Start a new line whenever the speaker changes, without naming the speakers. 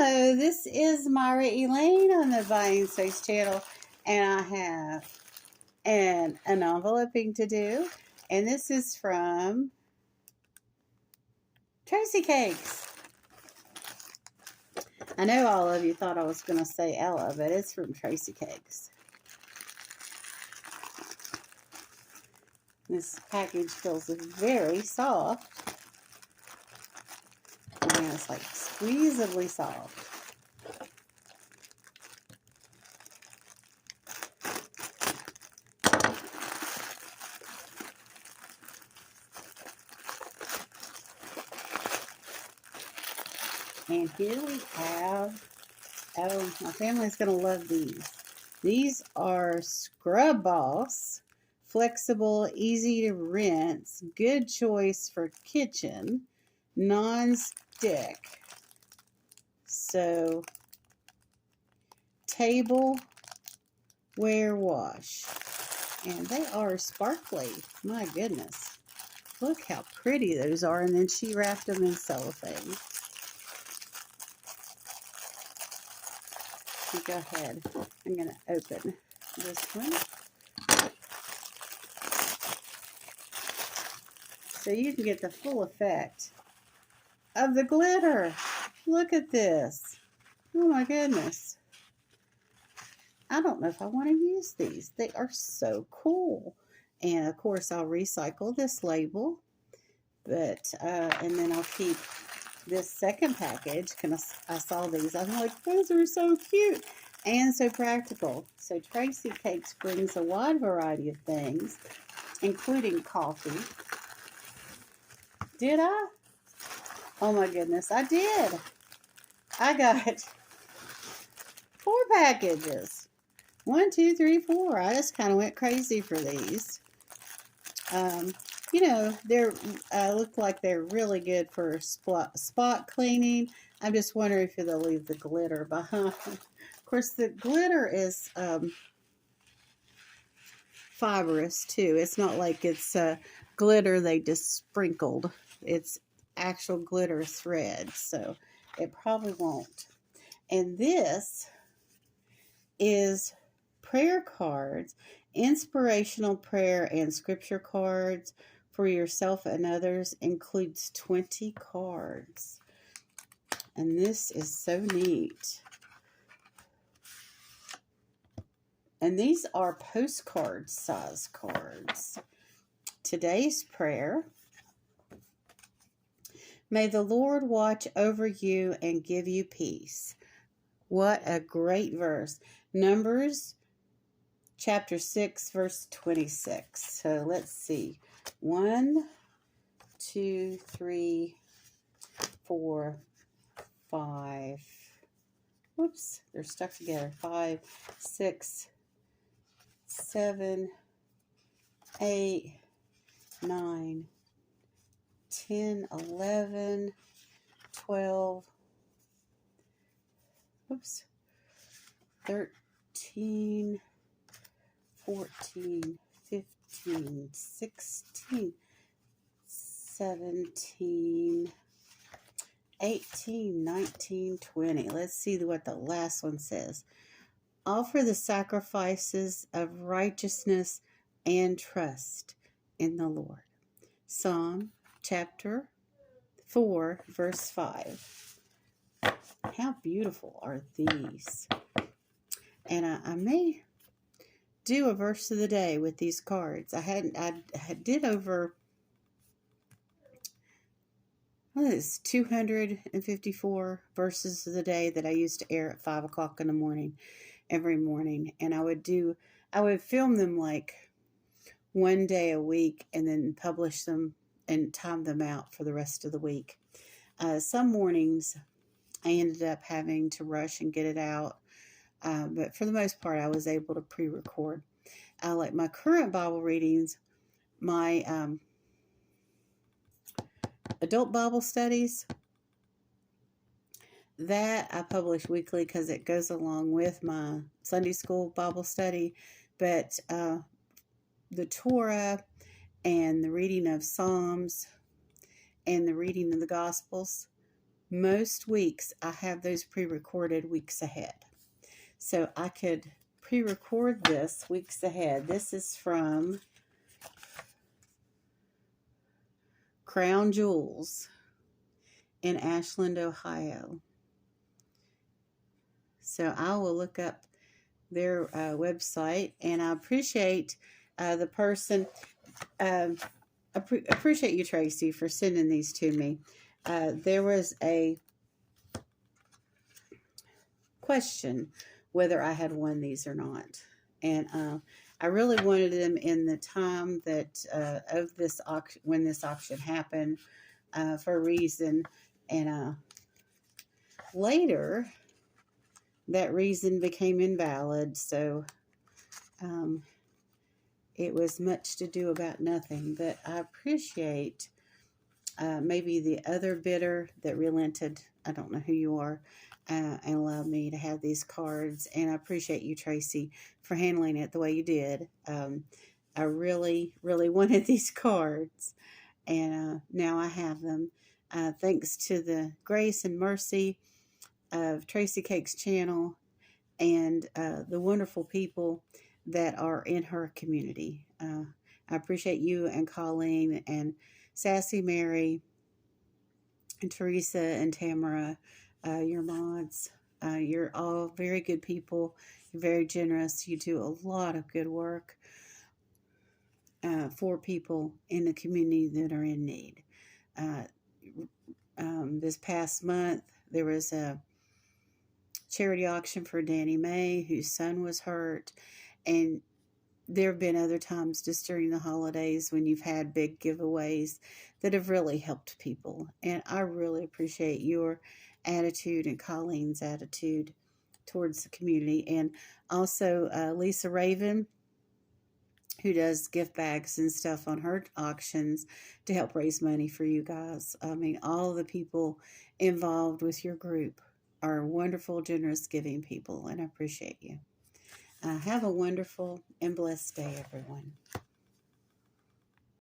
Hello, this is Myra Elaine on the Buying Space channel, and I have an enveloping to do, and this is from Tracy Cakes. I know all of you thought I was going to say Ella, but it's from Tracy Cakes. This package feels very soft, and it's like squeezably soft. And here we have, oh, my family's going to love these. These are Scrub Boss, flexible, easy to rinse, good choice for kitchen, non-stick. So, tableware wash. And they are sparkly. My goodness. Look how pretty those are. And then she wrapped them in cellophane. Go ahead. I'm going to open this one. So you can get the full effect of the glitter. Look at this. Oh my goodness. I don't know if I want to use these. They are so cool. And of course I'll recycle this label. But, and then I'll keep this second package, because I saw these. I'm like, those are so cute and so practical. So Tracy Cakes brings a wide variety of things, including coffee. Did I? Oh my goodness, I did. I got 4 packages. 1, 2, 3, 4. I just kind of went crazy for these. You know, they're look like they're really good for spot cleaning. I'm just wondering if they'll leave the glitter behind. Of course, the glitter is fibrous too. It's not like it's glitter they just sprinkled. It's actual glitter thread, so it probably won't. And this is prayer cards, inspirational prayer and scripture cards for yourself and others. Includes 20 cards. And this is so neat. And these are postcard size cards. Today's prayer. May the Lord watch over you and give you peace. What a great verse. Numbers chapter 6, verse 26. So let's see. 1, 2, 3, 4, 5. Whoops, they're stuck together. 5, 6, 7, 8, 9, 10, 11, 12. Whoops. 13, 14, 15, 16, 17, 18, 19, 20. Let's see what the last one says. Offer the sacrifices of righteousness and trust in the Lord. Psalm chapter 4, verse 5. How beautiful are these? And I may do a verse of the day with these cards. I did over, what is 254 verses of the day that I used to air at 5 o'clock in the morning every morning. And I would film them like one day a week and then publish them and time them out for the rest of the week. Some mornings I ended up having to rush and get it out. But for the most part, I was able to pre-record. Like my current Bible readings, my adult Bible studies, that I publish weekly because it goes along with my Sunday school Bible study. But the Torah and the reading of Psalms and the reading of the Gospels, most weeks I have those pre-recorded weeks ahead. So I could pre-record this weeks ahead. This is from Crown Jewels in Ashland, Ohio. So I will look up their website, and I appreciate the person. Appreciate you, Tracy, for sending these to me. There was a question whether I had won these or not, and I really wanted them in the time that of this auction, when this auction happened, for a reason, and later that reason became invalid, so it was much to do about nothing. But I appreciate maybe the other bidder that relented. I don't know who you are, and allowed me to have these cards. And I appreciate you, Tracy, for handling it the way you did. I really, really wanted these cards, and now I have them. Thanks to the grace and mercy of Tracy Cake's channel and the wonderful people that are in her community. I appreciate you and Colleen and Sassy Mary and Teresa and Tamara, your mods. You're all very good people. You're very generous. You do a lot of good work for people in the community that are in need. This past month, there was a charity auction for Danny May, whose son was hurt, and there have been other times just during the holidays when you've had big giveaways that have really helped people. And I really appreciate your attitude and Colleen's attitude towards the community. And also Lisa Raven, who does gift bags and stuff on her auctions to help raise money for you guys. I mean, all the people involved with your group are wonderful, generous, giving people, and I appreciate you. Have a wonderful and blessed day, everyone.